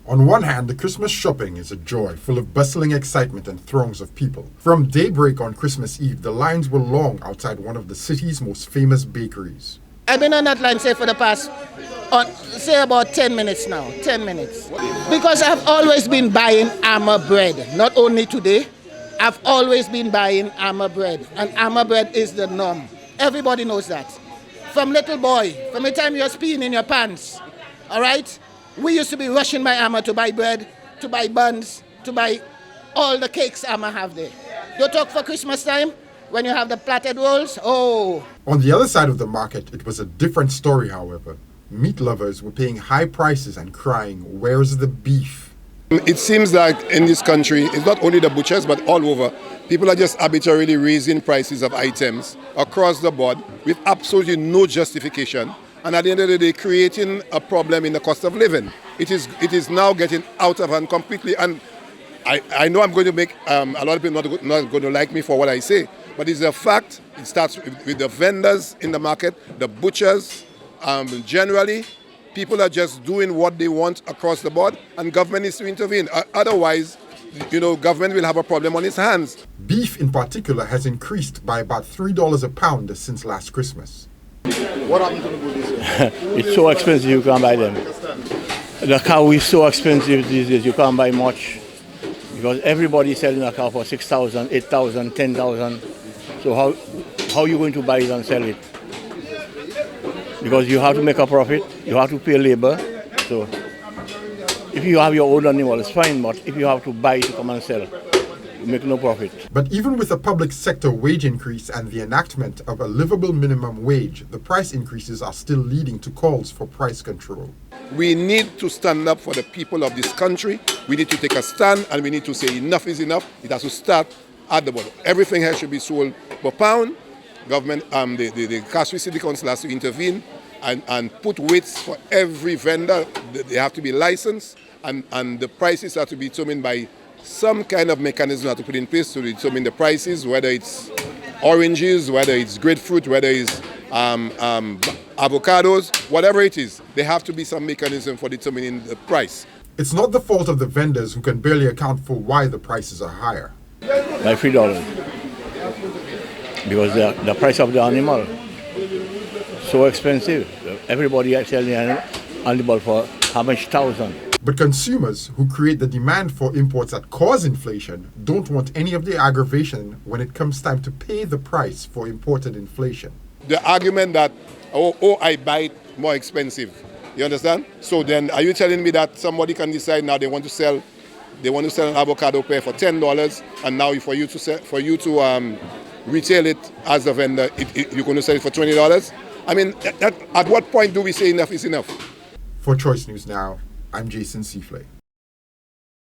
On one hand, the Christmas shopping is a joy, full of bustling excitement and throngs of people. From daybreak on Christmas Eve, the lines were long outside one of the city's most famous bakeries. I've been on that line, say, for the past, say about 10 minutes now, 10 minutes. Because I've always been buying armor bread, not only today. I've always been buying armor bread, and armor bread is the norm. Everybody knows that. From little boy, from the time you're peeing in your pants, all right? We used to be rushing my armor to buy bread, to buy buns, to buy all the cakes armor have there. You talk for Christmas time, when you have the platted rolls, oh. On the other side of the market, it was a different story, however. Meat lovers were paying high prices and crying, "Where's the beef?" It seems like in this country, it's not only the butchers, but all over, people are just arbitrarily raising prices of items across the board with absolutely no justification. And at the end of the day, creating a problem in the cost of living. It is now getting out of hand completely. And I know I'm going to make a lot of people not going to like me for what I say, but it's a fact. It starts with the vendors in the market, the butchers, generally. People are just doing what they want across the board, and government needs to intervene. Otherwise, government will have a problem on its hands. Beef in particular has increased by about $3 a pound since last Christmas. What happened to the food this year? It's so expensive you can't buy them. The cow is so expensive these days you can't buy much. Because everybody is selling a cow for 6,000, 8,000, 10,000. So how are you going to buy it and sell it? Because you have to make a profit, you have to pay labor. So if you have your own animal, it's fine, but if you have to buy to come and sell, you make no profit. But even with a public sector wage increase and the enactment of a livable minimum wage, the price increases are still leading to calls for price control. We need to stand up for the people of this country. We need to take a stand, and we need to say enough is enough. It has to start at the bottom. Everything here should be sold per pound. Government, the Cash City Council has to intervene and put weights for every vendor. They have to be licensed, and the prices have to be determined by some kind of mechanism have to put in place to determine the prices, whether it's oranges, whether it's grapefruit, whether it's avocados, whatever it is. There have to be some mechanism for determining the price. It's not the fault of the vendors who can barely account for why the prices are higher. By $3. Because the price of the animal so expensive. Everybody is selling an animal for how much thousand. But consumers who create the demand for imports that cause inflation don't want any of the aggravation when it comes time to pay the price for imported inflation. The argument that, I buy it more expensive. You understand? So then are you telling me that somebody can decide now they want to sell an avocado pear for $10, and now for you to retail it as a vendor, you're going to sell it for $20? I mean, at what point do we say enough is enough? For Choice News Now, I'm Jason Seaflay.